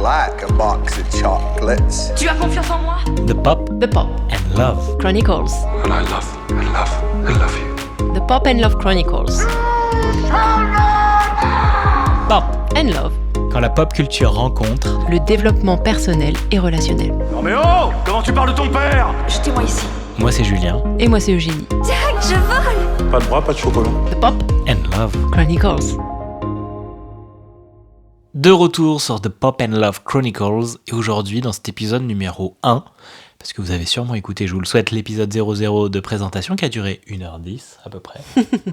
like a box of chocolates. Tu as confiance en moi? The Pop The Pop and Love Chronicles. And I love you. The Pop and Love Chronicles. Pop, And Love. quand la pop culture rencontre Le développement personnel et relationnel. Non mais oh! Comment tu parles de ton père? Jetez-moi ici. Moi c'est Julien Et moi c'est Eugénie. Jack, je vole! Pas de bras, pas de chocolat. The Pop and Love. Chronicles. De retour sur The Pop and Love Chronicles et aujourd'hui dans cet épisode numéro 1, parce que vous avez sûrement écouté, je vous le souhaite, l'épisode 00 de présentation qui a duré 1h10 à peu près.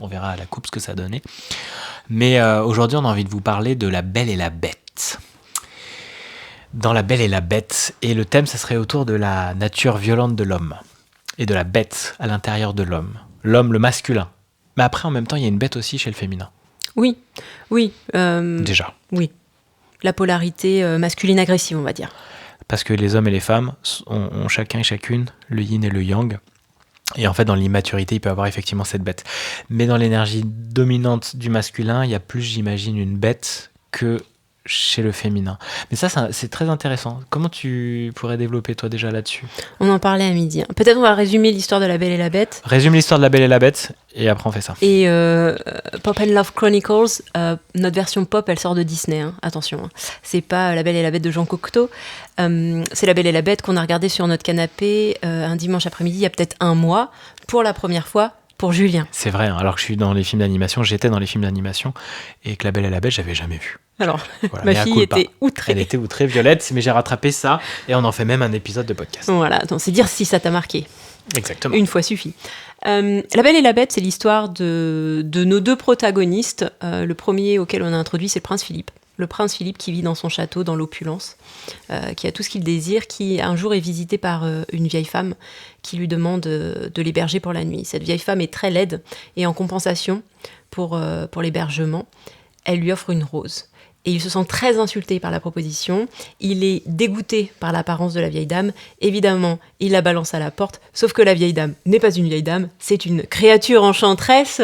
On verra à la coupe ce que ça donnait. Mais aujourd'hui on a envie de vous parler de La Belle et la Bête. Dans La Belle et la Bête, et le thème ça serait autour de la nature violente de l'homme et de la bête à l'intérieur de l'homme. L'homme, le masculin. Mais après en même temps il y a une bête aussi chez le féminin. Oui. Déjà. Oui. La polarité masculine agressive, on va dire. Parce que les hommes et les femmes ont chacun et chacune le yin et le yang. Et en fait, dans l'immaturité, il peut y avoir effectivement cette bête. Mais dans l'énergie dominante du masculin, il y a plus, j'imagine, une bête que chez le féminin. Mais ça, c'est très intéressant. Comment tu pourrais développer, toi, déjà là-dessus ? On en parlait à midi. Peut-être on va résumer l'histoire de La Belle et la Bête. Résume l'histoire de La Belle et la Bête, et après on fait ça. Et Pop and Love Chronicles, notre version pop, elle sort de Disney, hein. Attention. Hein. C'est pas La Belle et la Bête de Jean Cocteau. C'est La Belle et la Bête qu'on a regardé sur notre canapé un dimanche après-midi, il y a peut-être un mois, pour la première fois, pour Julien. C'est vrai, hein. Alors que je suis dans les films d'animation, j'étais dans les films d'animation, et que La Belle et la Bête, j'avais jamais vu. Alors, Voilà, ma mea fille culpa. était outrée. Elle était outrée, Violette, mais j'ai rattrapé ça, et on en fait même un épisode de podcast. Voilà, donc c'est dire si ça t'a marqué. Exactement. Une fois suffit. La Belle et la Bête, c'est l'histoire de nos deux protagonistes. Le premier auquel on a introduit, c'est le prince Philippe. Le prince Philippe qui vit dans son château, dans l'opulence, qui a tout ce qu'il désire, qui un jour est visité par une vieille femme qui lui demande de l'héberger pour la nuit. Cette vieille femme est très laide et en compensation pour l'hébergement, elle lui offre une rose. Et il se sent très insulté par la proposition. Il est dégoûté par l'apparence de la vieille dame. Évidemment, il la balance à la porte. Sauf que la vieille dame n'est pas une vieille dame. C'est une créature enchanteresse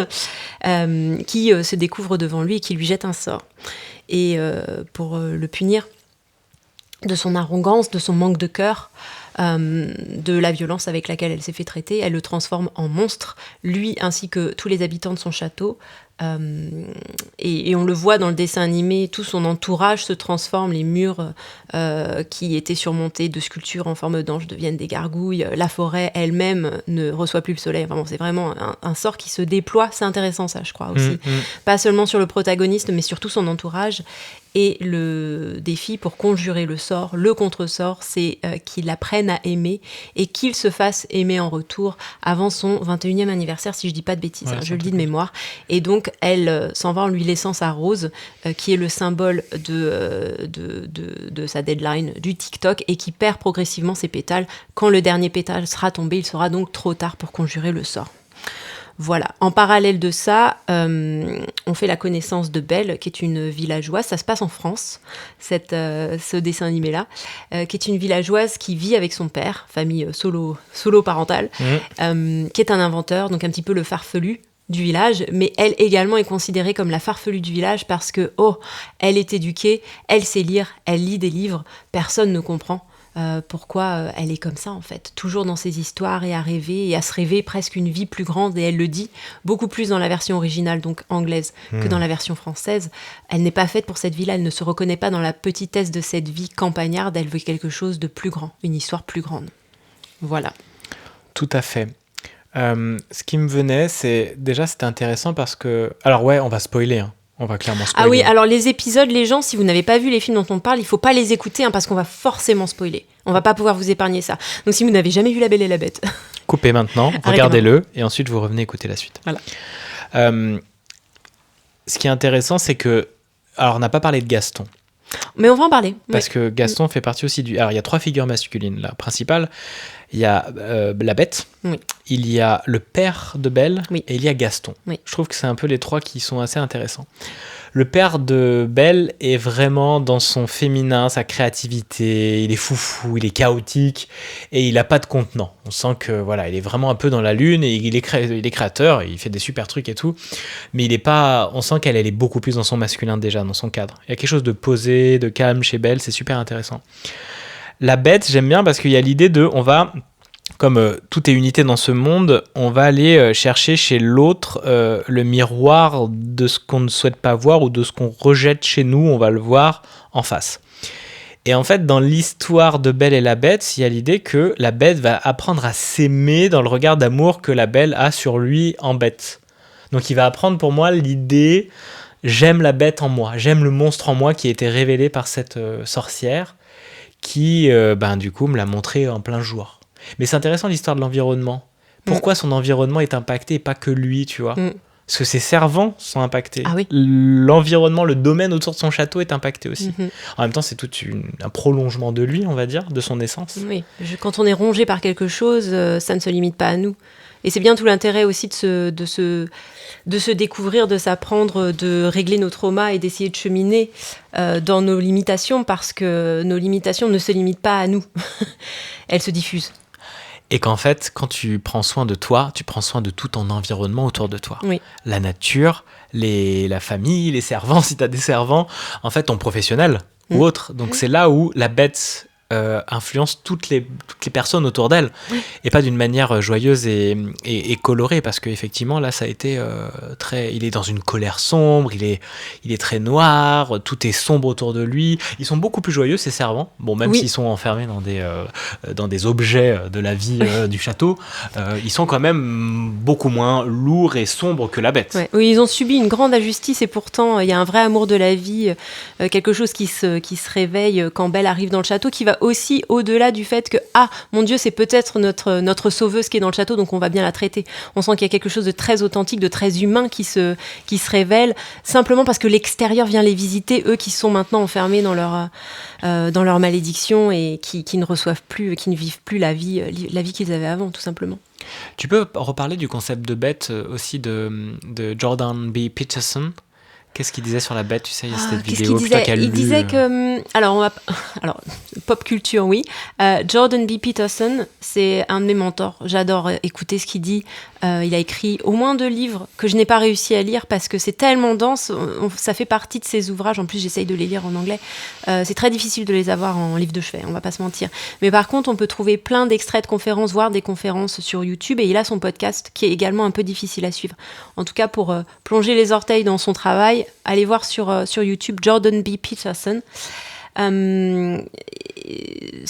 qui se découvre devant lui et qui lui jette un sort. Et pour le punir de son arrogance, de son manque de cœur, de la violence avec laquelle elle s'est fait traiter, elle le transforme en monstre, lui ainsi que tous les habitants de son château. Et on le voit dans le dessin animé, tout son entourage se transforme, les murs qui étaient surmontés de sculptures en forme d'ange deviennent des gargouilles, la forêt elle-même ne reçoit plus le soleil. Enfin bon, c'est vraiment un sort qui se déploie, c'est intéressant ça je crois aussi. Pas seulement sur le protagoniste mais sur tout son entourage. Et le défi pour conjurer le sort, le contre-sort, c'est qu'il apprenne à aimer et qu'il se fasse aimer en retour avant son 21e anniversaire, si je dis pas de bêtises, Ouais, hein, je le dis de mémoire. Et donc, elle s'en va en lui laissant sa rose, qui est le symbole de sa deadline du TikTok et qui perd progressivement ses pétales. Quand le dernier pétale sera tombé, il sera donc trop tard pour conjurer le sort. Voilà. En parallèle de ça, on fait la connaissance de Belle, qui est une villageoise. Ça se passe en France, ce dessin animé-là, qui est une villageoise qui vit avec son père, famille solo-parentale, qui est un inventeur, donc un petit peu le farfelu du village, mais elle également est considérée comme la farfelue du village parce que, elle est éduquée, elle sait lire, elle lit des livres, personne ne comprend. Pourquoi elle est comme ça en fait, toujours dans ses histoires et à rêver et à se rêver presque une vie plus grande, et elle le dit beaucoup plus dans la version originale, donc anglaise, que dans la version française. Elle n'est pas faite pour cette vie-là, elle ne se reconnaît pas dans la petitesse de cette vie campagnarde, elle veut quelque chose de plus grand, une histoire plus grande. Voilà. Tout à fait. Ce qui me venait, c'était intéressant parce que... Alors ouais, on va spoiler, hein. On va clairement spoiler. Ah oui, alors les épisodes, les gens, si vous n'avez pas vu les films dont on parle, il ne faut pas les écouter parce qu'on va forcément spoiler. On ne va pas pouvoir vous épargner ça. Donc si vous n'avez jamais vu La Belle et la Bête... Coupez maintenant, regardez-le, et ensuite vous revenez écouter la suite. Voilà. Ce qui est intéressant, c'est que... Alors, on n'a pas parlé de Gaston. Mais on va en parler. Parce que Gaston fait partie aussi du... Alors, il y a 3 figures masculines, là, principales. Il y a la Bête, il y a le père de Belle, et il y a Gaston. Je trouve que c'est un peu les 3 qui sont assez intéressants. Le père de Belle est vraiment dans son féminin, sa créativité, il est foufou, il est chaotique et il a pas de contenant. On sent que voilà, il est vraiment un peu dans la lune et il est créateur, il fait des super trucs et tout, mais il est pas. On sent qu'elle est beaucoup plus dans son masculin déjà, dans son cadre. Il y a quelque chose de posé, de calme chez Belle, c'est super intéressant. La Bête, j'aime bien parce qu'il y a l'idée de, on va, comme tout est unité dans ce monde, on va aller chercher chez l'autre le miroir de ce qu'on ne souhaite pas voir ou de ce qu'on rejette chez nous, on va le voir en face. Et en fait, dans l'histoire de Belle et la Bête, il y a l'idée que la Bête va apprendre à s'aimer dans le regard d'amour que la Belle a sur lui en Bête. Donc il va apprendre pour moi l'idée, j'aime la Bête en moi, j'aime le monstre en moi qui a été révélé par cette sorcière qui, du coup, me l'a montré en plein jour. Mais c'est intéressant l'histoire de l'environnement. Pourquoi son environnement est impacté et pas que lui, tu vois ? Parce que ses servants sont impactés. Ah oui. L'environnement, le domaine autour de son château est impacté aussi. Mhm. En même temps, c'est tout un prolongement de lui, on va dire, de son essence. Oui, quand on est rongé par quelque chose, ça ne se limite pas à nous. Et c'est bien tout l'intérêt aussi de se découvrir, de s'apprendre, de régler nos traumas et d'essayer de cheminer dans nos limitations, parce que nos limitations ne se limitent pas à nous. Elles se diffusent. Et qu'en fait, quand tu prends soin de toi, tu prends soin de tout ton environnement autour de toi. Oui. La nature, la famille, les servants, si tu as des servants, en fait, ton professionnel ou autre. Donc c'est là où la Bête influence toutes les personnes autour d'elle, et pas d'une manière joyeuse et colorée, parce qu'effectivement là ça a été il est dans une colère sombre, il est très noir, tout est sombre autour de lui. Ils sont beaucoup plus joyeux, ces servants, bon, même s'ils sont enfermés dans des objets de la vie du château, ils sont quand même beaucoup moins lourds et sombres que la Bête. Ouais. Oui, ils ont subi une grande injustice, et pourtant il y a un vrai amour de la vie, quelque chose qui se réveille quand Belle arrive dans le château, qui va aussi au-delà du fait que, mon Dieu, c'est peut-être notre sauveuse qui est dans le château, donc on va bien la traiter. On sent qu'il y a quelque chose de très authentique, de très humain qui se révèle, simplement parce que l'extérieur vient les visiter, eux qui sont maintenant enfermés dans leur malédiction et qui ne reçoivent plus, qui ne vivent plus la vie qu'ils avaient avant, tout simplement. Tu peux reparler du concept de Bête aussi de Jordan B. Peterson? Qu'est-ce qu'il disait sur la Bête? Tu sais, il y a cette vidéo que tu as lue. Il disait que... Alors, pop culture, oui. Jordan B. Peterson, c'est un de mes mentors. J'adore écouter ce qu'il dit. Il a écrit au moins 2 livres que je n'ai pas réussi à lire parce que c'est tellement dense. Ça fait partie de ses ouvrages. En plus, j'essaye de les lire en anglais. C'est très difficile de les avoir en livre de chevet, on va pas se mentir. Mais par contre, on peut trouver plein d'extraits de conférences, voire des conférences sur YouTube. Et il a son podcast qui est également un peu difficile à suivre. En tout cas, pour plonger les orteils dans son travail, allez voir sur YouTube Jordan B. Peterson. C'est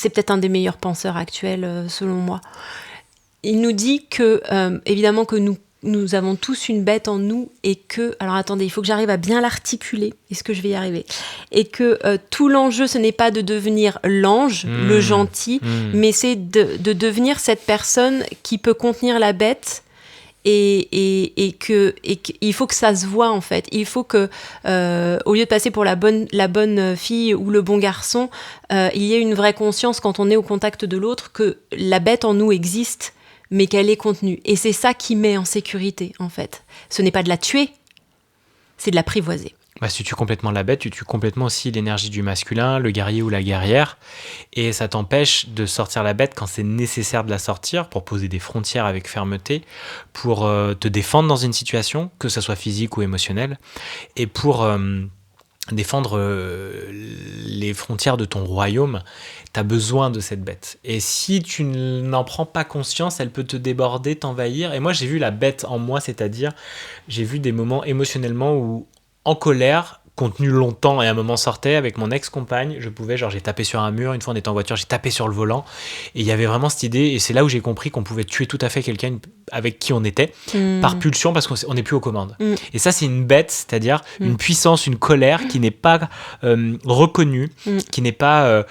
peut-être un des meilleurs penseurs actuels, selon moi. Il nous dit que, évidemment, que nous avons tous une bête en nous, et que... Alors attendez, il faut que j'arrive à bien l'articuler. Est-ce que je vais y arriver? Et que tout l'enjeu, ce n'est pas de devenir l'ange, le gentil, mais c'est de devenir cette personne qui peut contenir la bête. Et qu'il faut que ça se voit, en fait. Il faut que, au lieu de passer pour la bonne fille ou le bon garçon, il y ait une vraie conscience quand on est au contact de l'autre que la bête en nous existe, mais qu'elle est contenue. Et c'est ça qui met en sécurité, en fait. Ce n'est pas de la tuer, c'est de l'apprivoiser. Bah, si tu tues complètement la Bête, tu tues complètement aussi l'énergie du masculin, le guerrier ou la guerrière, et ça t'empêche de sortir la Bête quand c'est nécessaire de la sortir, pour poser des frontières avec fermeté, pour te défendre dans une situation, que ce soit physique ou émotionnelle, et pour défendre les frontières de ton royaume. Tu as besoin de cette Bête. Et si tu n'en prends pas conscience, elle peut te déborder, t'envahir. Et moi, j'ai vu la Bête en moi, c'est-à-dire, j'ai vu des moments émotionnellement où, en colère, contenu longtemps, et à un moment sortait avec mon ex-compagne, j'ai tapé sur un mur, une fois on était en voiture, j'ai tapé sur le volant, et il y avait vraiment cette idée, et c'est là où j'ai compris qu'on pouvait tuer tout à fait quelqu'un avec qui on était, par pulsion, parce qu'on n'est plus aux commandes. Et ça, c'est une bête, c'est-à-dire une puissance, une colère qui n'est pas reconnue, qui n'est pas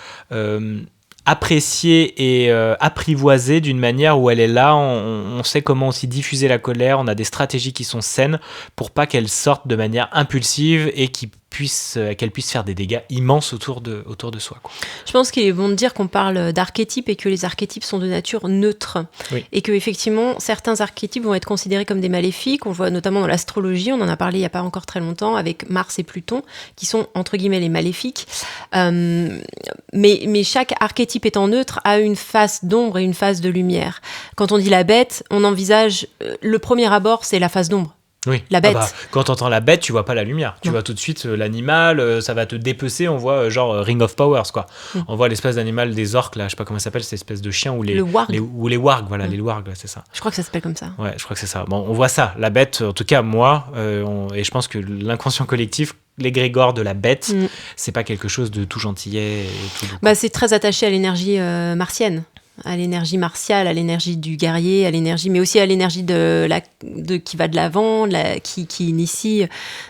appréciée et apprivoisée d'une manière où elle est là, on sait comment aussi diffuser la colère, on a des stratégies qui sont saines pour pas qu'elle sorte de manière impulsive et qui puisse faire des dégâts immenses autour de soi, quoi. Je pense qu'il est bon de dire qu'on parle d'archétypes et que les archétypes sont de nature neutre. Oui. Et qu'effectivement, certains archétypes vont être considérés comme des maléfiques. On voit notamment dans l'astrologie, on en a parlé il n'y a pas encore très longtemps, avec Mars et Pluton, qui sont entre guillemets les maléfiques. Mais chaque archétype étant neutre a une face d'ombre et une face de lumière. Quand on dit la bête, on envisage, le premier abord, c'est la face d'ombre. Oui. La bête. Quand t'entends la bête, tu vois pas la lumière. Tu vois tout de suite l'animal, ça va te dépecer. On voit genre Ring of Powers, quoi. On voit l'espèce d'animal des orques, là, je sais pas comment ça s'appelle, cette espèce de chien ou les warg. Les wargs, voilà, les wargs, c'est ça. Je crois que ça s'appelle comme ça. Ouais, je crois que c'est ça. Bon, on voit ça, la bête, en tout cas moi, et je pense que l'inconscient collectif, l'égrégore de la bête, c'est pas quelque chose de tout gentillet et tout doux. C'est très attaché à l'énergie martienne, à l'énergie martiale, à l'énergie du guerrier, à l'énergie, mais aussi à l'énergie qui va de l'avant, qui initie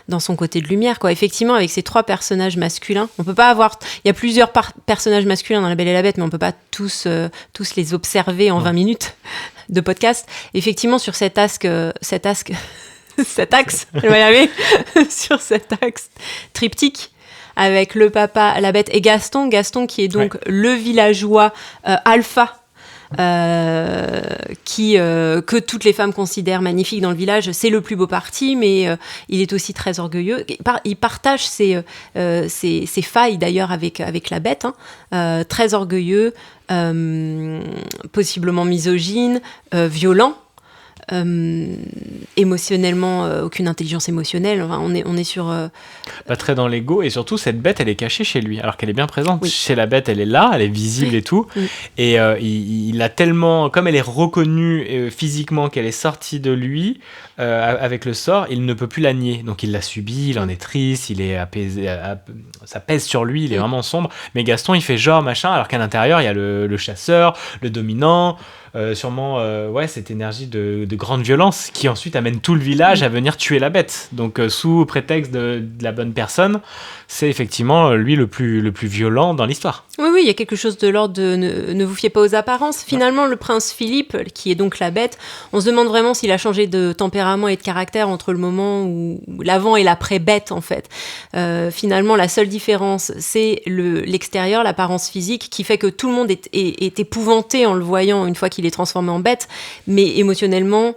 dans son côté de lumière, quoi. Effectivement, avec ces 3 personnages masculins, on peut pas avoir. Il y a plusieurs personnages masculins dans La Belle et la Bête, mais on peut pas tous les observer en 20 minutes de podcast. Effectivement, sur cet axe, je vais y arriver, sur cet axe triptyque, avec le papa, la bête et Gaston qui est donc le villageois alpha, que toutes les femmes considèrent magnifique dans le village. C'est le plus beau parti, mais il est aussi très orgueilleux. Il partage ses failles d'ailleurs avec la bête, très orgueilleux, possiblement misogyne, violent. Émotionnellement, aucune intelligence émotionnelle. Enfin, on est sur pas très dans l'ego, et surtout cette bête elle est cachée chez lui alors qu'elle est bien présente. Oui. Chez la bête elle est là, elle est visible et tout, et il a tellement, comme elle est reconnue physiquement, qu'elle est sortie de lui avec le sort, il ne peut plus la nier, donc il l'a subie, il en est triste, il est apaisé, ça pèse sur lui, il est vraiment sombre, mais Gaston il fait genre machin, alors qu'à l'intérieur il y a le chasseur, le dominant, sûrement cette énergie de grande violence qui ensuite amène tout le village à venir tuer la bête. Donc sous prétexte de la bonne personne, c'est effectivement lui le plus violent dans l'histoire. Oui, il y a quelque chose de l'ordre de ne vous fiez pas aux apparences. Finalement, le prince Philippe, qui est donc la bête, on se demande vraiment s'il a changé de tempérament et de caractère entre le moment où l'avant et l'après-bête, en fait. Finalement, la seule différence, c'est l'extérieur, l'apparence physique, qui fait que tout le monde est épouvanté en le voyant une fois qu'il est transformé en bête, mais émotionnellement,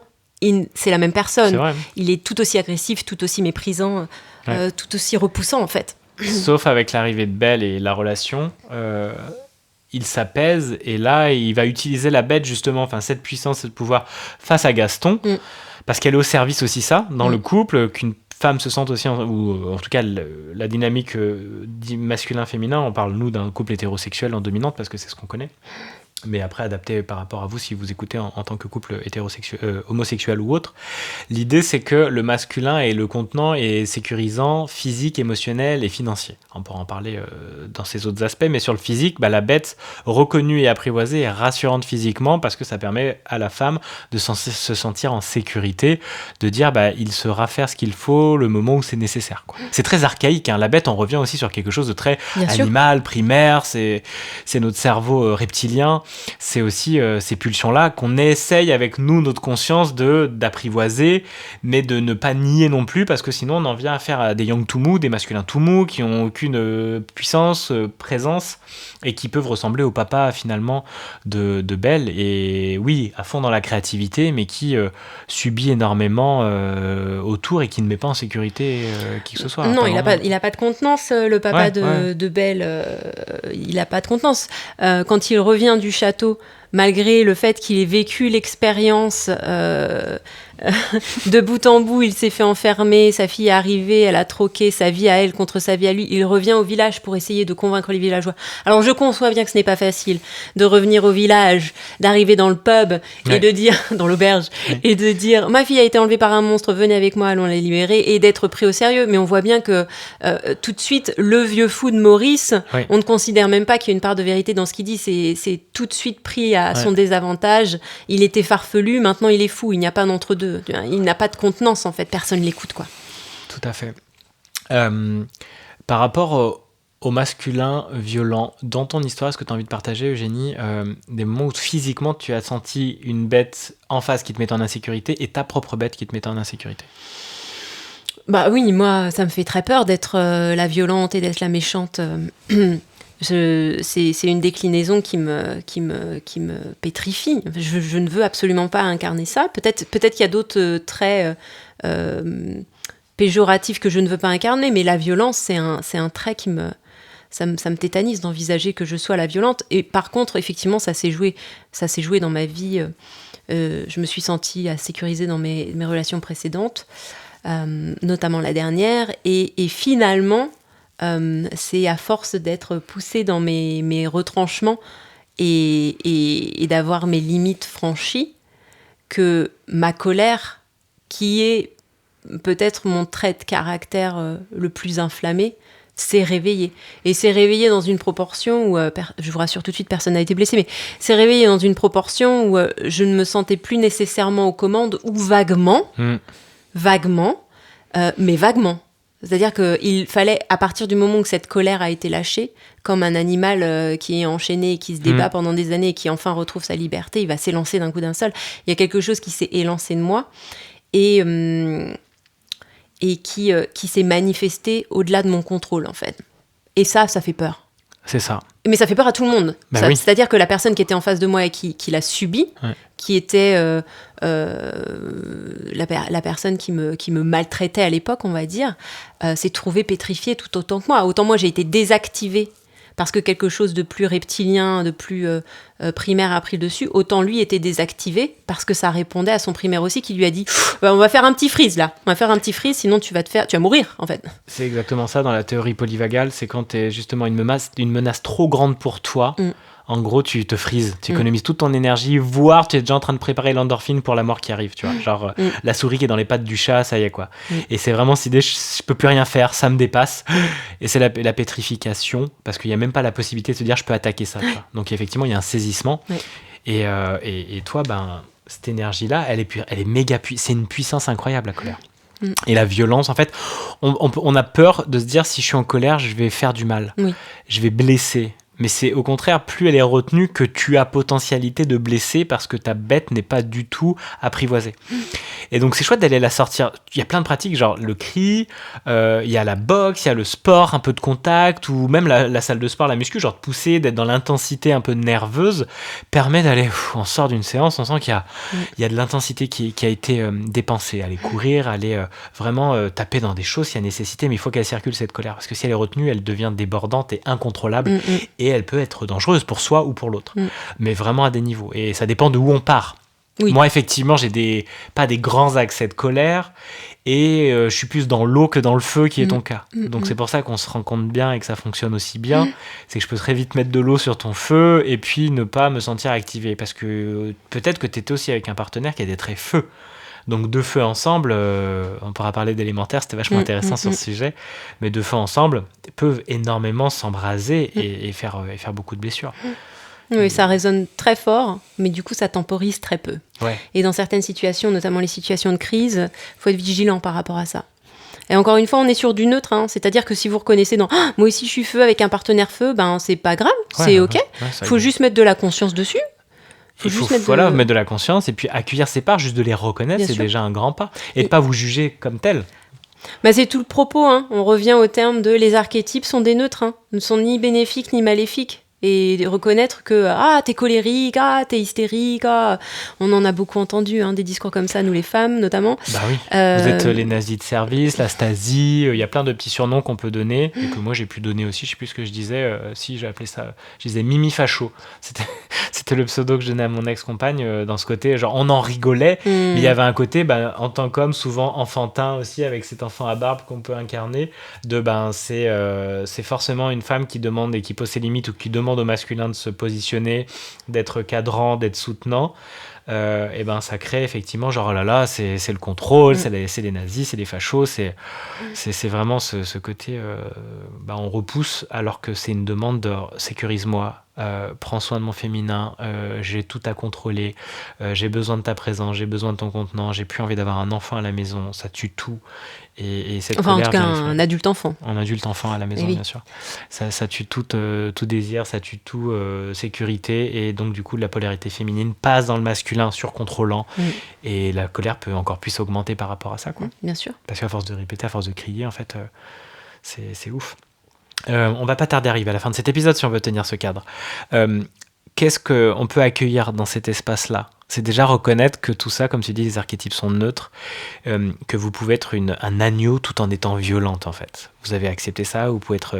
c'est la même personne. C'est vrai. Il est tout aussi agressif, tout aussi méprisant, tout aussi repoussant, en fait. Sauf avec l'arrivée de Belle et la relation, il s'apaise, et là il va utiliser la bête justement, enfin cette puissance, ce pouvoir face à Gaston, parce qu'elle est au service aussi ça dans le couple, qu'une femme se sente aussi, ou en tout cas la dynamique masculin-féminin. On parle nous d'un couple hétérosexuel en dominante parce que c'est ce qu'on connaît, mais après adapté par rapport à vous si vous écoutez en tant que couple hétérosexuel, homosexuel ou autre. L'idée c'est que le masculin est le contenant et sécurisant, physique, émotionnel et financier. On pourra en parler dans ces autres aspects, mais sur le physique, la bête reconnue et apprivoisée est rassurante physiquement parce que ça permet à la femme de se sentir en sécurité, de dire il saura faire ce qu'il faut le moment où c'est nécessaire, quoi. C'est très archaïque, hein. La bête, on revient aussi sur quelque chose de très animal, primaire, c'est notre cerveau reptilien. C'est aussi ces pulsions-là qu'on essaye avec nous, notre conscience, d'apprivoiser, mais de ne pas nier non plus, parce que sinon on en vient à faire des yang tout mous, des masculins tout mous, qui n'ont aucune puissance, présence, et qui peuvent ressembler au papa finalement de Belle, et oui, à fond dans la créativité, mais qui subit énormément autour et qui ne met pas en sécurité qui que ce soit. Non, il n'a pas de contenance, le papa de Belle, il n'a pas de contenance. Quand il revient du château, malgré le fait qu'il ait vécu l'expérience de bout en bout, il s'est fait enfermer, sa fille est arrivée, elle a troqué sa vie à elle contre sa vie à lui, il revient au village pour essayer de convaincre les villageois. Alors je conçois bien que ce n'est pas facile de revenir au village, d'arriver dans le pub et de dire, dans l'auberge, et de dire ma fille a été enlevée par un monstre, venez avec moi, allons la libérer, et d'être pris au sérieux. Mais on voit bien que tout de suite, le vieux fou de Maurice, on ne considère même pas qu'il y a une part de vérité dans ce qu'il dit, c'est tout de suite pris à son désavantage. Il était farfelu, maintenant il est fou, il n'y a pas d'entre-deux. Il n'a pas de contenance, en fait, personne l'écoute, quoi. Tout à fait. Par rapport au masculin violent, dans ton histoire, est-ce que tu as envie de partager, Eugénie, des moments où physiquement tu as senti une bête en face qui te mettait en insécurité et ta propre bête qui te mettait en insécurité? Bah oui, moi, ça me fait très peur d'être la violente et d'être la méchante. C'est une déclinaison qui me pétrifie. Je ne veux absolument pas incarner ça. Peut-être qu'il y a d'autres traits péjoratifs que je ne veux pas incarner, mais la violence, c'est un trait qui ça me tétanise d'envisager que je sois la violente. Et par contre, effectivement, ça s'est joué dans ma vie. Je me suis sentie sécurisée dans mes relations précédentes, notamment la dernière. Et finalement, c'est à force d'être poussée dans mes retranchements et d'avoir mes limites franchies que ma colère, qui est peut-être mon trait de caractère le plus inflammé, s'est réveillée. Et s'est réveillée dans une proportion où, je vous rassure tout de suite, personne n'a été blessé, mais s'est réveillée dans une proportion où je ne me sentais plus nécessairement aux commandes, ou vaguement, mais vaguement. C'est-à-dire qu'il fallait, à partir du moment où cette colère a été lâchée, comme un animal qui est enchaîné et qui se débat pendant des années et qui enfin retrouve sa liberté, il va s'élancer d'un coup d'un seul. Il y a quelque chose qui s'est élancé de moi et qui s'est manifesté au-delà de mon contrôle, en fait. Et ça fait peur. C'est ça. Mais ça fait peur à tout le monde. Bah oui. C'est-à-dire que la personne qui était en face de moi et qui l'a subi, qui était la personne qui me maltraitait à l'époque, on va dire, s'est trouvée pétrifiée tout autant que moi. Autant moi, j'ai été désactivée parce que quelque chose de plus reptilien, de plus primaire a pris le dessus, autant lui était désactivé parce que ça répondait à son primaire aussi, qui lui a dit on va faire un petit freeze là, on va faire un petit freeze, sinon tu vas mourir en fait. C'est exactement ça dans la théorie polyvagale, c'est quand tu es justement une menace trop grande pour toi. En gros, tu te frises, tu économises toute ton énergie, voire tu es déjà en train de préparer l'endorphine pour la mort qui arrive, tu vois. Genre, la souris qui est dans les pattes du chat, ça y est, quoi. Et c'est vraiment cette idée, je peux plus rien faire, ça me dépasse. Et c'est la pétrification, parce qu'il n'y a même pas la possibilité de se dire, je peux attaquer ça, tu vois. Donc, effectivement, il y a un saisissement. Et toi, cette énergie-là, elle est méga puissante. C'est une puissance incroyable, la colère. Et la violence, en fait, on a peur de se dire, si je suis en colère, je vais faire du mal. Je vais blesser. Mais c'est au contraire, plus elle est retenue, que tu as potentialité de blesser parce que ta bête n'est pas du tout apprivoisée. Et donc c'est chouette d'aller la sortir. Il y a plein de pratiques, genre le cri, il y a la boxe, il y a le sport, un peu de contact, ou même la salle de sport, la muscu, genre de pousser, d'être dans l'intensité un peu nerveuse, permet d'aller, on sort d'une séance, on sent qu'il y a de l'intensité qui a été dépensée. Aller courir, aller vraiment taper dans des choses s'il y a nécessité, mais il faut qu'elle circule cette colère, parce que si elle est retenue, elle devient débordante et incontrôlable, et elle peut être dangereuse pour soi ou pour l'autre, mais vraiment à des niveaux. Et ça dépend de où on part. Moi, effectivement, j'ai pas des grands accès de colère, et je suis plus dans l'eau que dans le feu, qui est ton cas. Donc c'est pour ça qu'on se rencontre bien et que ça fonctionne aussi bien. C'est que je peux très vite mettre de l'eau sur ton feu et puis ne pas me sentir activé, parce que peut-être que tu étais aussi avec un partenaire qui était très feu. Donc deux feux ensemble, on pourra parler d'élémentaire, c'était vachement intéressant sur ce sujet, mais deux feux ensemble peuvent énormément s'embraser et faire beaucoup de blessures. Oui, ça résonne très fort, mais du coup ça temporise très peu. Et dans certaines situations, notamment les situations de crise, il faut être vigilant par rapport à ça. Et encore une fois, on est sur du neutre, c'est-à-dire que si vous reconnaissez dans moi aussi je suis feu avec un partenaire feu, c'est pas grave, c'est ok. Il faut juste mettre de la conscience dessus. Il faut mettre de la conscience et puis accueillir ses parts, juste de les reconnaître, c'est déjà un grand pas. Et de ne pas vous juger comme tel. C'est tout le propos. On revient au terme de les archétypes sont des neutres. Ne sont ni bénéfiques ni maléfiques. Et reconnaître que t'es colérique, t'es hystérique, on en a beaucoup entendu des discours comme ça, nous les femmes notamment. Bah oui, vous êtes les nazis de service, la Stasi, il y a plein de petits surnoms qu'on peut donner et que moi j'ai pu donner aussi, je sais plus ce que je disais, si j'ai appelé ça, je disais Mimi Facho, c'était le pseudo que je donnais à mon ex-compagne dans ce côté, genre on en rigolait, mais il y avait un côté en tant qu'homme souvent enfantin aussi, avec cet enfant à barbe qu'on peut incarner, de c'est forcément une femme qui demande et qui pose ses limites ou qui demande au masculin de se positionner, d'être cadrant, d'être soutenant, et ça crée effectivement genre oh là là, c'est le contrôle, c'est les nazis, c'est les fachos, c'est vraiment ce côté on repousse, alors que c'est une demande de sécurise-moi, prends soin de mon féminin, j'ai tout à contrôler, j'ai besoin de ta présence, j'ai besoin de ton contenant, j'ai plus envie d'avoir un enfant à la maison, ça tue tout. Et cette colère, en tout cas un adulte enfant. Un adulte enfant à la maison, bien sûr. Ça tue tout désir, ça tue tout sécurité, et donc du coup la polarité féminine passe dans le masculin masculin surcontrôlant, et la colère peut encore plus augmenter par rapport à ça, quoi. Bien sûr. Parce qu'à force de répéter, à force de crier, en fait, c'est ouf. On va pas tarder à arriver à la fin de cet épisode si on veut tenir ce cadre. Qu'est-ce qu'on peut accueillir dans cet espace-là ? C'est déjà reconnaître que tout ça, comme tu dis, les archétypes sont neutres, que vous pouvez être un agneau tout en étant violente, en fait. Vous avez accepté ça, vous pouvez être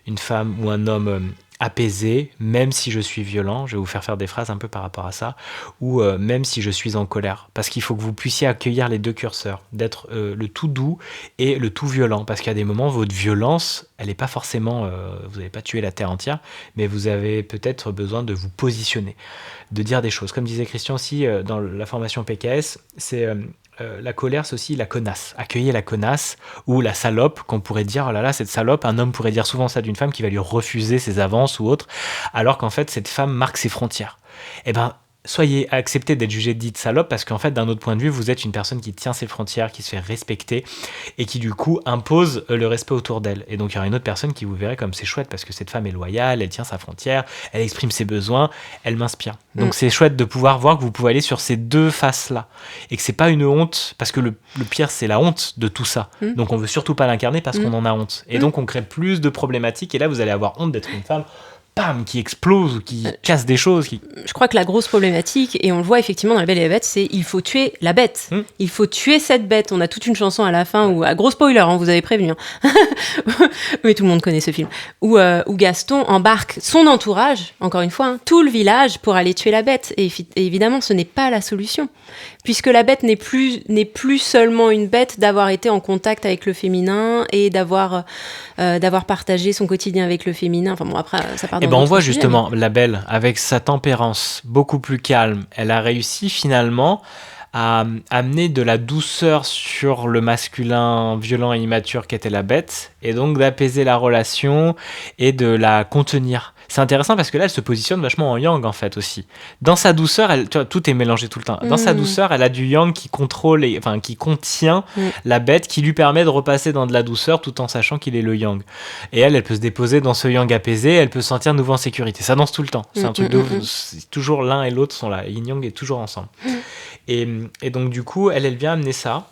une femme ou un homme apaisé, même si je suis violent. Je vais vous faire des phrases un peu par rapport à ça, ou même si je suis en colère. Parce qu'il faut que vous puissiez accueillir les deux curseurs, d'être le tout doux et le tout violent. Parce qu'à des moments, votre violence, elle n'est pas forcément... vous n'avez pas tué la terre entière, mais vous avez peut-être besoin de vous positionner, de dire des choses. Comme disait Christian aussi, dans la formation PKS, c'est... la colère, c'est aussi la connasse. Accueillir la connasse ou la salope, qu'on pourrait dire, oh là là, cette salope, un homme pourrait dire souvent ça d'une femme qui va lui refuser ses avances ou autre, alors qu'en fait, cette femme marque ses frontières. Eh ben, soyez acceptés d'être jugé dite salope, parce qu'en fait, d'un autre point de vue, vous êtes une personne qui tient ses frontières, qui se fait respecter, et qui du coup impose le respect autour d'elle. Et donc, il y aura une autre personne qui vous verrait comme c'est chouette, parce que cette femme est loyale, elle tient sa frontière, elle exprime ses besoins, elle m'inspire. Donc, c'est chouette de pouvoir voir que vous pouvez aller sur ces deux faces-là, et que c'est pas une honte, parce que le pire, c'est la honte de tout ça. Donc, on veut surtout pas l'incarner parce qu'on en a honte. Et donc, on crée plus de problématiques, et là, vous allez avoir honte d'être une femme qui explose ou qui casse des choses. Je crois que la grosse problématique, et on le voit effectivement dans La Belle et la Bête, c'est il faut tuer la bête. Il faut tuer cette bête. On a toute une chanson à la fin, où, gros spoiler, vous avez prévenu, mais tout le monde connaît ce film, où Gaston embarque son entourage, encore une fois, tout le village, pour aller tuer la bête. Et évidemment, ce n'est pas la solution, puisque la bête n'est plus seulement une bête d'avoir été en contact avec le féminin et d'avoir partagé son quotidien avec le féminin. Enfin bon, après, ça part. Et ben on voit justement la Belle avec sa tempérance beaucoup plus calme. Elle a réussi finalement à amener de la douceur sur le masculin violent et immature qu'était la Bête, et donc d'apaiser la relation et de la contenir. C'est intéressant parce que là, elle se positionne vachement en yang, en fait, aussi. Dans sa douceur, tu vois, tout est mélangé tout le temps. Dans sa douceur, elle a du yang qui contrôle, qui contient la bête, qui lui permet de repasser dans de la douceur tout en sachant qu'il est le yang. Et elle peut se déposer dans ce yang apaisé, elle peut se sentir nouveau en sécurité. Ça danse tout le temps. C'est un truc c'est toujours l'un et l'autre sont là. Yin-yang est toujours ensemble. Et donc, du coup, elle vient amener ça.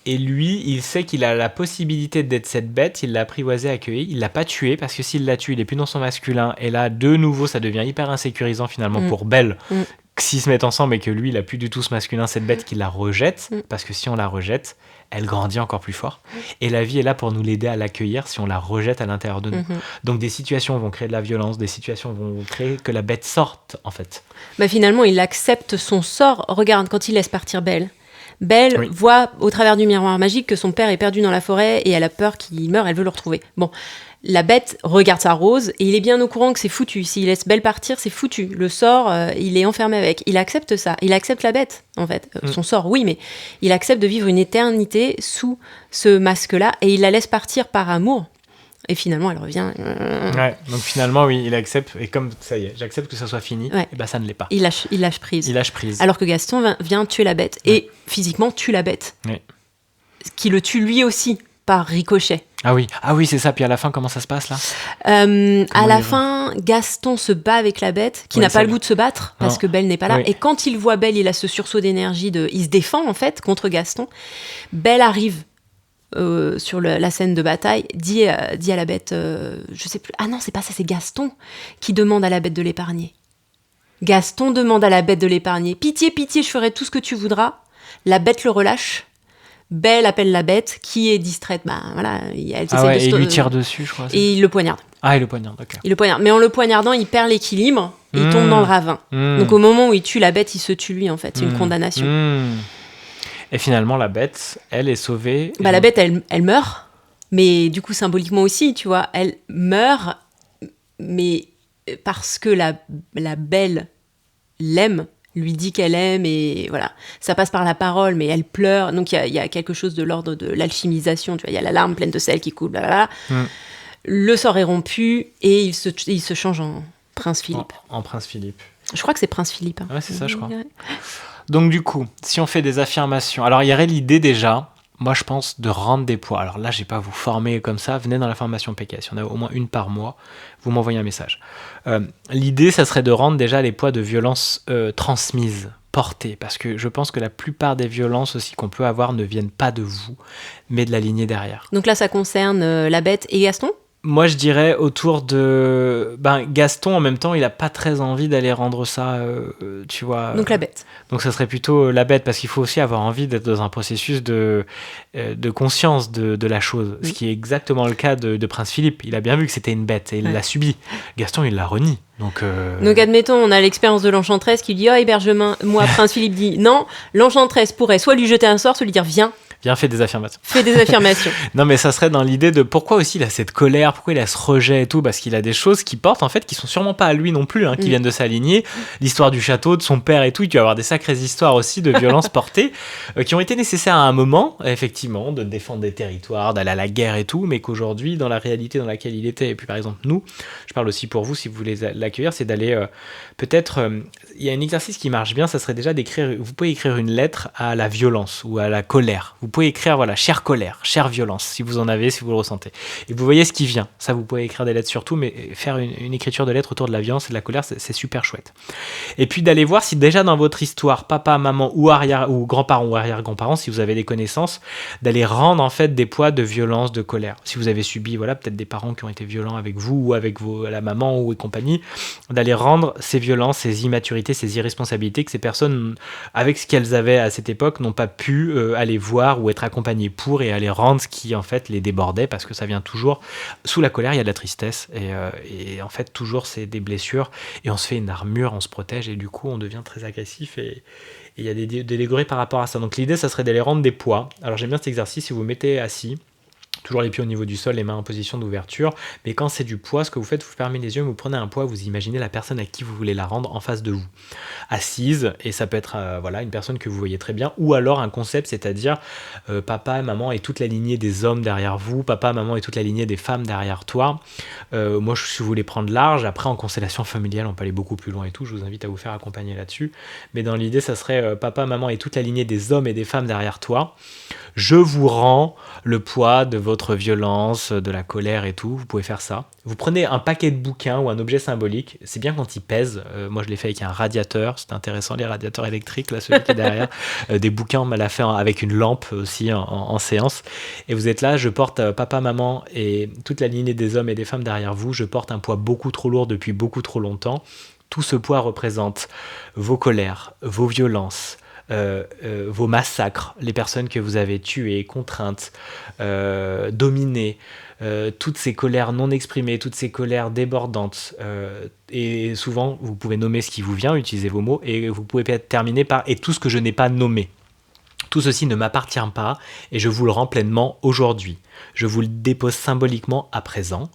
Et lui, il sait qu'il a la possibilité d'être cette bête, il l'a apprivoisée, accueillie, il l'a pas tué, parce que s'il l'a tué, il est plus dans son masculin, et là, de nouveau, ça devient hyper insécurisant finalement pour Belle, s'ils se mettent ensemble et que lui, il a plus du tout ce masculin, cette bête qui la rejette, parce que si on la rejette, elle grandit encore plus fort, et la vie est là pour nous l'aider à l'accueillir si on la rejette à l'intérieur de nous. Donc des situations vont créer de la violence, des situations vont créer que la bête sorte, en fait. Bah finalement, il accepte son sort. Regarde, quand il laisse partir Belle voit au travers du miroir magique que son père est perdu dans la forêt et elle a peur qu'il meure, elle veut le retrouver. Bon, la bête regarde sa rose et il est bien au courant que c'est foutu. S'il laisse Belle partir, c'est foutu. Le sort, il est enfermé avec. Il accepte ça. Il accepte la bête, en fait. Son sort, oui, mais il accepte de vivre une éternité sous ce masque-là et il la laisse partir par amour. Et finalement, elle revient. Ouais, donc finalement, oui, il accepte. Et comme ça y est, j'accepte que ça soit fini, et ben ça ne l'est pas. Il lâche prise. Il lâche prise. Alors que Gaston vient tuer la bête. Et physiquement, tue la bête. Qui le tue lui aussi, par ricochet. Ah oui, c'est ça. Puis à la fin, comment ça se passe là ? À la fin, Gaston se bat avec la bête, qui n'a pas le goût de se battre, parce que Belle n'est pas là. Et quand il voit Belle, il a ce sursaut d'énergie, il se défend en fait contre Gaston. Belle arrive sur la scène de bataille, dit à la bête, je sais plus, ah non, c'est pas ça, c'est Gaston qui demande à la bête de l'épargner. Gaston demande à la bête de l'épargner. Pitié, pitié, je ferai tout ce que tu voudras. La bête le relâche. Belle appelle la bête, qui est distraite. Bah voilà, elle essaie de il lui tire dessus, je crois. Et il le poignarde. Ah, il le poignarde, ok. Il le poignarde, mais en le poignardant, il perd l'équilibre et il tombe dans le ravin. Donc au moment où il tue la bête, il se tue lui, en fait. C'est une condamnation. Et finalement, la bête, elle est sauvée. Bah, la bête, elle meurt, mais du coup, symboliquement aussi, tu vois, elle meurt, mais parce que la belle l'aime, lui dit qu'elle aime, et voilà. Ça passe par la parole, mais elle pleure. Donc, il y a quelque chose de l'ordre de l'alchimisation, tu vois, il y a la larme pleine de sel qui coule, blablabla. Le sort est rompu, et il se change en Prince Philippe. En Prince Philippe. Je crois que c'est Prince Philippe. Hein. Ouais, c'est ça, je crois. Donc du coup, si on fait des affirmations, alors il y aurait l'idée déjà, moi je pense, de rendre des poids. Alors là, je ne vais pas vous former comme ça, venez dans la formation PKS, il y en a au moins une par mois, vous m'envoyez un message. L'idée, ça serait de rendre déjà les poids de violence transmises porter, parce que je pense que la plupart des violences aussi qu'on peut avoir ne viennent pas de vous, mais de la lignée derrière. Donc là, ça concerne la bête et Gaston ? Moi, je dirais autour de... Gaston, en même temps, il n'a pas très envie d'aller rendre ça, tu vois... Donc la bête. Donc ça serait plutôt la bête, parce qu'il faut aussi avoir envie d'être dans un processus de conscience de la chose, ce qui est exactement le cas de Prince Philippe. Il a bien vu que c'était une bête, et il l'a subi. Gaston, il l'a renie. Donc admettons, on a l'expérience de l'enchanteresse qui dit « Oh, héberge-moi ». Prince Philippe dit « Non, l'enchanteresse pourrait soit lui jeter un sort, soit lui dire « Viens ». Viens, fais des affirmations. Fais des affirmations. Non, mais ça serait dans l'idée de pourquoi aussi il a cette colère, pourquoi il a ce rejet et tout, parce qu'il a des choses qui portent, en fait, qui sont sûrement pas à lui non plus, qui viennent de s'aligner. L'histoire du château, de son père et tout, il doit y avoir des sacrées histoires aussi de violences portées, qui ont été nécessaires à un moment, effectivement, de défendre des territoires, d'aller à la guerre et tout, mais qu'aujourd'hui, dans la réalité dans laquelle il était, et puis par exemple, nous, je parle aussi pour vous, si vous voulez l'accueillir, c'est d'aller peut-être... il y a un exercice qui marche bien, ça serait déjà d'écrire, vous pouvez écrire une lettre à la violence ou à la colère. Vous pouvez écrire, voilà, chère colère, chère violence, si vous en avez, si vous le ressentez. Et vous voyez ce qui vient. Ça, vous pouvez écrire des lettres surtout, mais faire une écriture de lettres autour de la violence et de la colère, c'est super chouette. Et puis d'aller voir si déjà dans votre histoire, papa, maman ou grands-parents ou arrière-grands-parents, si vous avez des connaissances, d'aller rendre en fait des poids de violence, de colère. Si vous avez subi, voilà, peut-être des parents qui ont été violents avec vous ou avec la maman ou compagnie, d'aller rendre ces violences, ces immaturités, ces irresponsabilités que ces personnes, avec ce qu'elles avaient à cette époque, n'ont pas pu aller voir ou être accompagnées pour et aller rendre ce qui en fait les débordait, parce que ça vient toujours sous la colère, il y a de la tristesse et en fait toujours c'est des blessures et on se fait une armure, on se protège et du coup on devient très agressif et il y a des degrés par rapport à ça. Donc l'idée ça serait d'aller rendre des poids. Alors j'aime bien cet exercice, si vous mettez assis, toujours les pieds au niveau du sol, les mains en position d'ouverture. Mais quand c'est du poids, ce que vous faites, vous fermez les yeux, vous prenez un poids, vous imaginez la personne à qui vous voulez la rendre en face de vous, assise, et ça peut être une personne que vous voyez très bien, ou alors un concept, c'est-à-dire papa, maman et toute la lignée des hommes derrière vous, papa, maman et toute la lignée des femmes derrière toi. Moi, si vous voulez prendre large, après en constellation familiale, on peut aller beaucoup plus loin et tout, je vous invite à vous faire accompagner là-dessus. Mais dans l'idée, ça serait papa, maman et toute la lignée des hommes et des femmes derrière toi. Je vous rends le poids de votre violence, de la colère et tout. Vous pouvez faire ça. Vous prenez un paquet de bouquins ou un objet symbolique. C'est bien quand il pèse. Moi, je l'ai fait avec un radiateur. C'est intéressant, les radiateurs électriques, là, celui qui est derrière. Des bouquins, on me l'a fait avec une lampe aussi en séance. Et vous êtes là, je porte papa, maman et toute la lignée des hommes et des femmes derrière vous. Je porte un poids beaucoup trop lourd depuis beaucoup trop longtemps. Tout ce poids représente vos colères, vos violences, vos massacres, les personnes que vous avez tuées, contraintes, dominées, toutes ces colères non exprimées, toutes ces colères débordantes. Et souvent, vous pouvez nommer ce qui vous vient, utiliser vos mots, et vous pouvez terminer par « et tout ce que je n'ai pas nommé ». Tout ceci ne m'appartient pas et je vous le rends pleinement aujourd'hui. Je vous le dépose symboliquement à présent.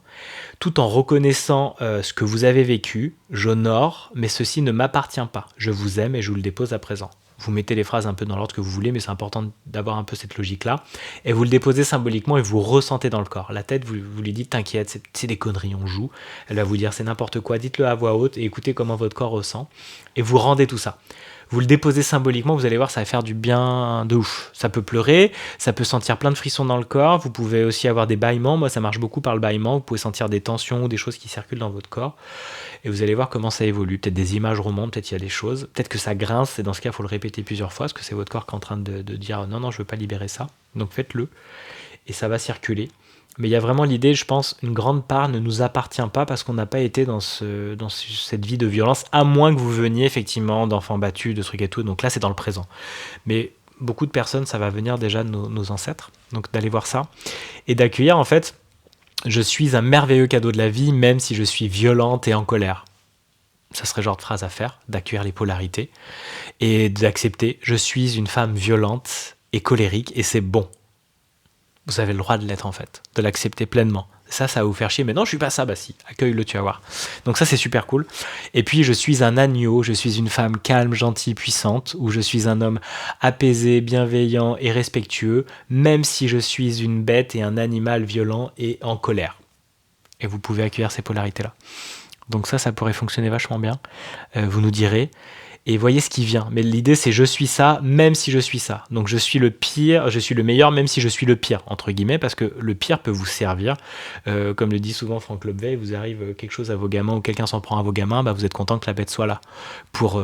Tout en reconnaissant ce que vous avez vécu, j'honore, mais ceci ne m'appartient pas. Je vous aime et je vous le dépose à présent. Vous mettez les phrases un peu dans l'ordre que vous voulez, mais c'est important d'avoir un peu cette logique-là. Et vous le déposez symboliquement et vous ressentez dans le corps. La tête, vous lui dites, t'inquiète, c'est des conneries, on joue. Elle va vous dire, c'est n'importe quoi. Dites-le à voix haute et écoutez comment votre corps ressent. Et vous rendez tout ça. Vous le déposez symboliquement, vous allez voir, ça va faire du bien de ouf. Ça peut pleurer, ça peut sentir plein de frissons dans le corps. Vous pouvez aussi avoir des bâillements. Moi, ça marche beaucoup par le bâillement. Vous pouvez sentir des tensions ou des choses qui circulent dans votre corps. Et vous allez voir comment ça évolue. Peut-être des images remontent, peut-être il y a des choses. Peut-être que ça grince. Et dans ce cas, il faut le répéter plusieurs fois parce que c'est votre corps qui est en train de dire non, je veux pas libérer ça. Donc faites-le. Et ça va circuler. Mais il y a vraiment l'idée, je pense, une grande part ne nous appartient pas parce qu'on n'a pas été dans cette vie de violence, à moins que vous veniez effectivement d'enfants battus, de trucs et tout. Donc là, c'est dans le présent. Mais beaucoup de personnes, ça va venir déjà de nos ancêtres. Donc d'aller voir ça et d'accueillir, en fait, je suis un merveilleux cadeau de la vie, même si je suis violente et en colère. Ça serait le genre de phrase à faire, d'accueillir les polarités et d'accepter, je suis une femme violente et colérique et c'est bon. Vous avez le droit de l'être en fait, de l'accepter pleinement. Ça va vous faire chier, mais non, je suis pas ça, bah si, accueille-le, tu vas voir. Donc ça, c'est super cool. Et puis, je suis un agneau, je suis une femme calme, gentille, puissante, ou je suis un homme apaisé, bienveillant et respectueux, même si je suis une bête et un animal violent et en colère. Et vous pouvez accueillir ces polarités-là. Donc ça pourrait fonctionner vachement bien. Vous nous direz. et voyez ce qui vient. Mais l'idée, c'est je suis ça, même si je suis ça. Donc je suis le pire, je suis le meilleur, même si je suis le pire, entre guillemets, parce que le pire peut vous servir. Comme le dit souvent Franck Lobvet, vous arrive quelque chose à vos gamins ou quelqu'un s'en prend à vos gamins, bah, vous êtes content que la bête soit là pour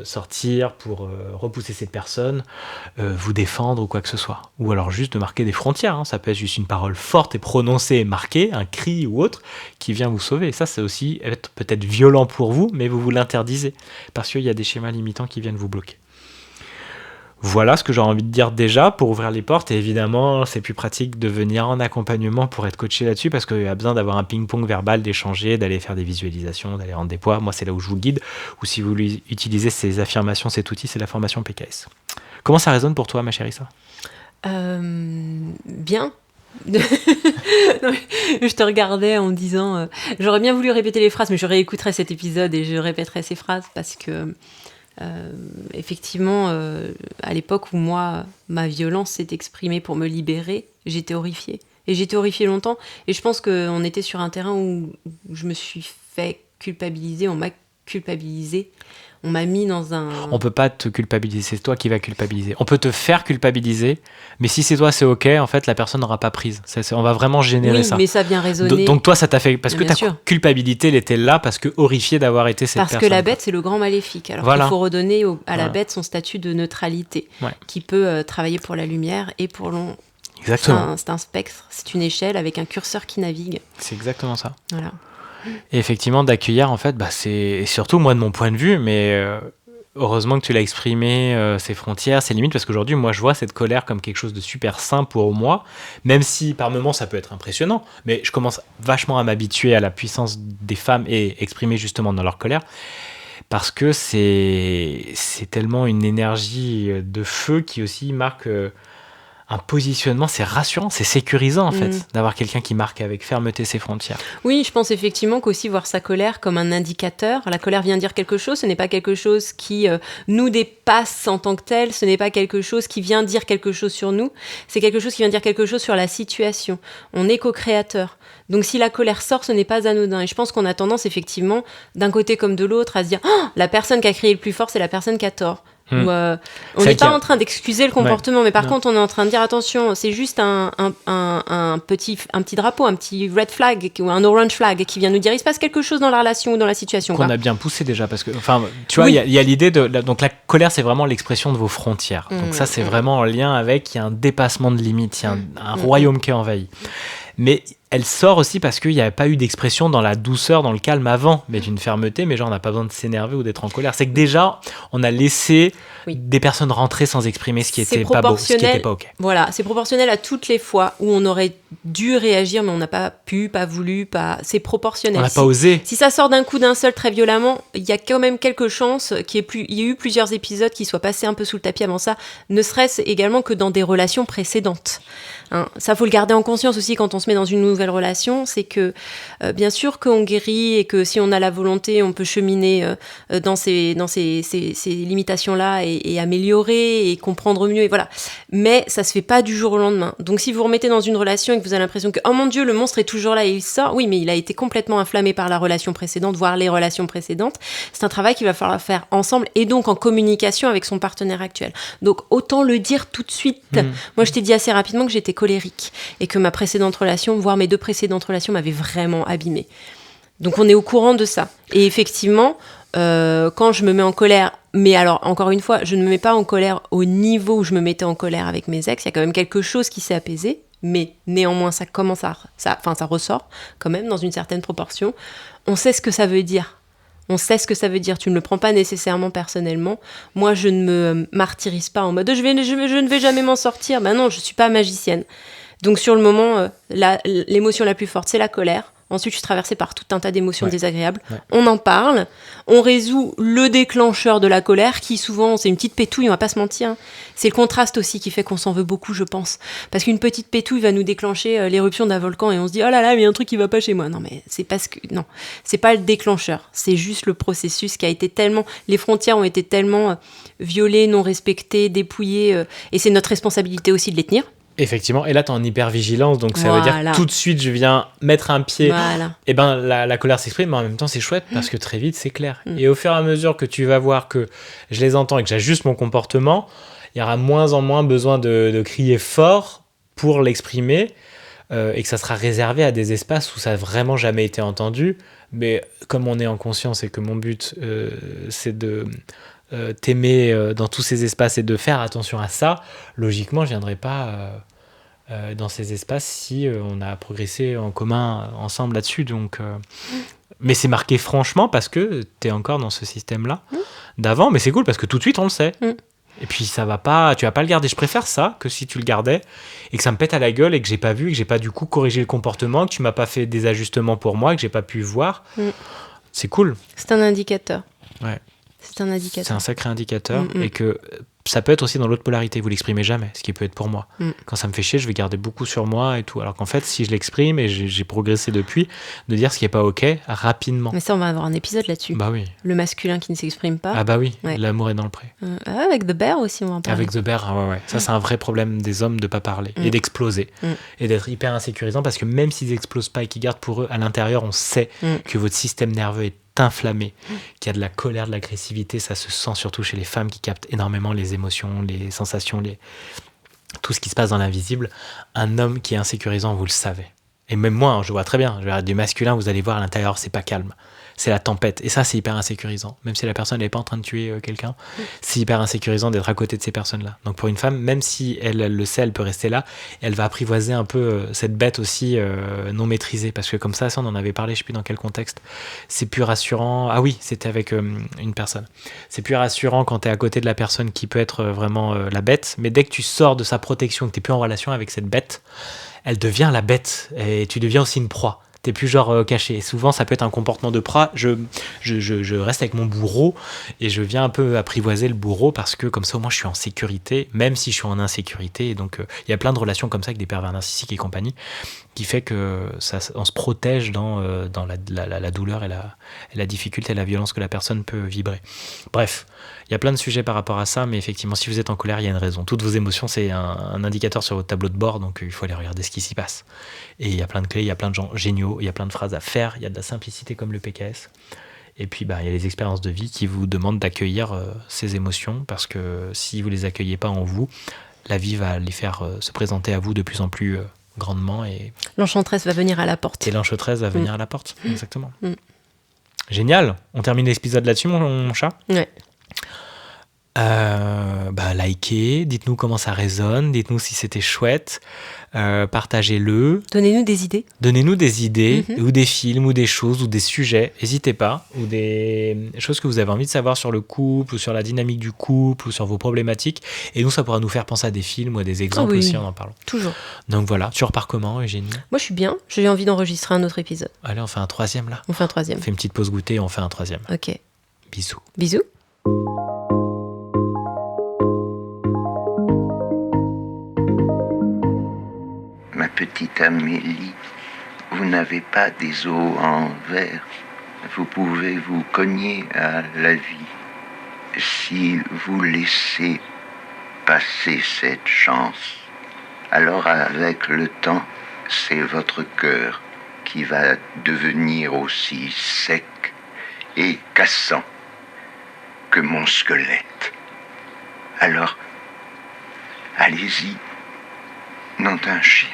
sortir, pour repousser cette personne, vous défendre ou quoi que ce soit. Ou alors juste de marquer des frontières. Hein. Ça peut être juste une parole forte et prononcée et marquée, un cri ou autre, qui vient vous sauver. Et ça, c'est aussi être peut-être violent pour vous, mais vous l'interdisez. Parce qu'il y a des schémas limitants qui viennent vous bloquer. Voilà ce que j'aurais envie de dire déjà pour ouvrir les portes. Et évidemment, c'est plus pratique de venir en accompagnement pour être coaché là-dessus parce qu'il y a besoin d'avoir un ping-pong verbal, d'échanger, d'aller faire des visualisations, d'aller rendre des poids. Moi, c'est là où je vous guide. Ou si vous utilisez ces affirmations, cet outil, c'est la formation PKS. Comment ça résonne pour toi, ma chérie, ça ? Bien. Je te regardais en me disant j'aurais bien voulu répéter les phrases, mais je réécouterai cet épisode et je répéterai ces phrases parce que effectivement à l'époque où moi ma violence s'est exprimée pour me libérer, j'étais horrifiée et j'étais horrifiée longtemps et je pense qu'on était sur un terrain où je me suis fait culpabiliser, on m'a culpabilisé. On m'a mis dans un... On peut pas te culpabiliser, c'est toi qui vas culpabiliser. On peut te faire culpabiliser, mais si c'est toi, c'est ok, en fait, la personne n'aura pas prise. On va vraiment générer ça. Oui, mais ça vient résonner. Donc toi, ça t'a fait... Parce que ta sûr. Culpabilité, elle était là, parce que horrifiée d'avoir été cette personne. Parce que la bête, c'est le grand maléfique. Alors voilà. Il faut redonner à la bête son statut de neutralité, qui peut travailler pour la lumière et pour l'ombre. Exactement. C'est un spectre, c'est une échelle avec un curseur qui navigue. C'est exactement ça. Voilà. Et effectivement, d'accueillir, en fait, c'est surtout moi de mon point de vue, mais heureusement que tu l'as exprimé, ses frontières, ses limites, parce qu'aujourd'hui, moi, je vois cette colère comme quelque chose de super sain pour moi, même si par moments, ça peut être impressionnant, mais je commence vachement à m'habituer à la puissance des femmes et exprimer justement dans leur colère, parce que c'est tellement une énergie de feu qui aussi marque... un positionnement, c'est rassurant, c'est sécurisant en fait, d'avoir quelqu'un qui marque avec fermeté ses frontières. Oui, je pense effectivement qu'aussi voir sa colère comme un indicateur. La colère vient dire quelque chose, ce n'est pas quelque chose qui nous dépasse en tant que tel, ce n'est pas quelque chose qui vient dire quelque chose sur nous, c'est quelque chose qui vient dire quelque chose sur la situation. On est co-créateur. Donc si la colère sort, ce n'est pas anodin. Et je pense qu'on a tendance effectivement, d'un côté comme de l'autre, à se dire « la personne qui a crié le plus fort, c'est la personne qui a tort ». On n'est pas en train d'excuser le comportement, mais par contre on est en train de dire attention, c'est juste un petit drapeau, un petit red flag ou un orange flag qui vient nous dire il se passe quelque chose dans la relation ou dans la situation. Qu'on a bien poussé déjà, parce que tu vois, il y a l'idée de donc la colère, c'est vraiment l'expression de vos frontières. Donc ça, c'est vraiment en lien avec, il y a un dépassement de limite, il y a un royaume qui est envahi. Mais elle sort aussi parce qu'il n'y avait pas eu d'expression dans la douceur, dans le calme avant, mais d'une fermeté, mais genre on n'a pas besoin de s'énerver ou d'être en colère. C'est que déjà, on a laissé des personnes rentrer sans exprimer ce qui était pas beau, ce qui était pas ok. Voilà, c'est proportionnel à toutes les fois où on aurait dû réagir, mais on n'a pas pu, pas voulu, c'est proportionnel. On n'a pas osé. Si ça sort d'un coup d'un seul très violemment, il y a quand même quelques chances qu'il y ait eu plusieurs épisodes qui soient passés un peu sous le tapis avant ça, ne serait-ce également que dans des relations précédentes. Ça, faut le garder en conscience aussi quand on se met dans une nouvelle relation, c'est que bien sûr qu'on guérit et que si on a la volonté, on peut cheminer dans ces limitations-là et améliorer et comprendre mieux, et voilà. Mais ça se fait pas du jour au lendemain. Donc si vous remettez dans une relation et que vous avez l'impression que oh mon Dieu, le monstre est toujours là et il sort, oui, mais il a été complètement inflammé par la relation précédente, voire les relations précédentes. C'est un travail qu'il va falloir faire ensemble et donc en communication avec son partenaire actuel. Donc autant le dire tout de suite. Moi, je t'ai dit assez rapidement que j'étais colérique et que ma précédente relation, voire mes 2 précédentes relations m'avaient vraiment abîmée. Donc on est au courant de ça. Et effectivement, quand je me mets en colère, mais alors encore une fois, je ne me mets pas en colère au niveau où je me mettais en colère avec mes ex, il y a quand même quelque chose qui s'est apaisé, mais néanmoins ça ressort quand même dans une certaine proportion. On sait ce que ça veut dire. On sait ce que ça veut dire. Tu ne le prends pas nécessairement personnellement. Moi, je ne me martyrise pas en mode je ne vais jamais m'en sortir. Ben non, je ne suis pas magicienne. Donc sur le moment, l'émotion la plus forte, c'est la colère. Ensuite, je suis traversée par tout un tas d'émotions désagréables. Ouais. On en parle, on résout le déclencheur de la colère, qui souvent, c'est une petite pétouille, on va pas se mentir. C'est le contraste aussi qui fait qu'on s'en veut beaucoup, je pense. Parce qu'une petite pétouille va nous déclencher l'éruption d'un volcan et on se dit « Oh là là, mais il y a un truc qui va pas chez moi ». Non, mais c'est parce que... Non, c'est pas le déclencheur. C'est juste le processus qui a été tellement... Les frontières ont été tellement violées, non respectées, dépouillées. Et c'est notre responsabilité aussi de les tenir. Effectivement, et là, tu es en hyper-vigilance, donc ça veut dire Voilà. que tout de suite, je viens mettre un pied, Voilà. et ben la colère s'exprime, mais en même temps, c'est chouette, parce que très vite, c'est clair. Et au fur et à mesure que tu vas voir que je les entends et que j'ajuste mon comportement, il y aura moins en moins besoin de crier fort pour l'exprimer, et que ça sera réservé à des espaces où ça n'a vraiment jamais été entendu. Mais comme on est en conscience et que mon but, c'est de t'aimer dans tous ces espaces et de faire attention à ça, logiquement, je ne viendrai pas dans ces espaces si on a progressé en commun ensemble là-dessus. Donc, mais c'est marqué franchement parce que tu es encore dans ce système-là d'avant, mais c'est cool parce que tout de suite, on le sait. Et puis ça va pas, tu vas pas le garder. Je préfère ça que si tu le gardais et que ça me pète à la gueule et que j'ai pas vu, et que j'ai pas du coup corrigé le comportement, que tu m'as pas fait des ajustements pour moi, que j'ai pas pu voir. C'est cool. C'est un indicateur. Ouais. C'est un indicateur. C'est un sacré indicateur et que ça peut être aussi dans l'autre polarité. Vous l'exprimez jamais, ce qui peut être pour moi. Quand ça me fait chier, je vais garder beaucoup sur moi et tout. Alors qu'en fait, si je l'exprime et j'ai progressé depuis, de dire ce qui est pas ok rapidement. Mais ça, on va avoir un épisode là-dessus. Bah oui. Le masculin qui ne s'exprime pas. Ah bah oui, Ouais. l'amour est dans le pré. Avec The Bear aussi, on va en parler. Avec The Bear, ouais. Ça, c'est un vrai problème des hommes de pas parler et d'exploser et d'être hyper insécurisant parce que même s'ils explosent pas et qu'ils gardent pour eux, à l'intérieur, on sait que votre système nerveux est inflammé, qu'il y a de la colère, de l'agressivité, ça se sent surtout chez les femmes qui captent énormément les émotions, les sensations, tout ce qui se passe dans l'invisible. Un homme qui est insécurisant, vous le savez. Et même moi, hein, je vois très bien. Je vais du masculin, vous allez voir à l'intérieur, c'est pas calme. C'est la tempête. Et ça, c'est hyper insécurisant. Même si la personne n'est pas en train de tuer quelqu'un, c'est hyper insécurisant d'être à côté de ces personnes-là. Donc pour une femme, même si elle le sait, elle peut rester là, elle va apprivoiser un peu cette bête aussi non maîtrisée. Parce que comme ça, on en avait parlé, je sais plus dans quel contexte. C'est plus rassurant. Ah oui, c'était avec une personne. C'est plus rassurant quand tu es à côté de la personne qui peut être vraiment la bête. Mais dès que tu sors de sa protection, que tu n'es plus en relation avec cette bête, elle devient la bête. Et tu deviens aussi une proie. T'es plus genre caché. Et souvent, ça peut être un comportement de proie. Je reste avec mon bourreau et je viens un peu apprivoiser le bourreau parce que comme ça, au moins, je suis en sécurité, même si je suis en insécurité. Et donc, il y a plein de relations comme ça avec des pervers narcissiques et compagnie qui fait que on se protège dans la douleur et la difficulté et la violence que la personne peut vibrer. Bref, il y a plein de sujets par rapport à ça, mais effectivement, si vous êtes en colère, il y a une raison. Toutes vos émotions, c'est un indicateur sur votre tableau de bord, donc il faut aller regarder ce qui s'y passe. Et il y a plein de clés, il y a plein de gens géniaux, il y a plein de phrases à faire, il y a de la simplicité comme le PKS. Et puis, il y a les expériences de vie qui vous demandent d'accueillir ces émotions, parce que si vous ne les accueillez pas en vous, la vie va les faire se présenter à vous de plus en plus grandement. Et L'enchanteresse va venir à la porte. Et l'enchanteresse va venir à la porte, exactement. Génial, on termine l'épisode là-dessus, mon chat. Ouais. Likez, dites-nous comment ça résonne, dites-nous si c'était chouette, partagez-le. Donnez-nous des idées. Donnez-nous des idées, ou des films, ou des choses, ou des sujets, n'hésitez pas, ou des choses que vous avez envie de savoir sur le couple, ou sur la dynamique du couple, ou sur vos problématiques. Et nous, ça pourra nous faire penser à des films ou à des exemples aussi en parlant. Toujours. Donc voilà, tu repars comment, Eugénie ? Moi, je suis bien. J'ai envie d'enregistrer un autre épisode. Allez, on fait un troisième là. On fait un troisième. On fait une petite pause goûter et on fait un troisième. Ok. Bisous. Bisous. Ma petite Amélie, vous n'avez pas des os en verre. Vous pouvez vous cogner à la vie. Si vous laissez passer cette chance, alors avec le temps, c'est votre cœur qui va devenir aussi sec et cassant que mon squelette. Alors, allez-y, nom d'un chien.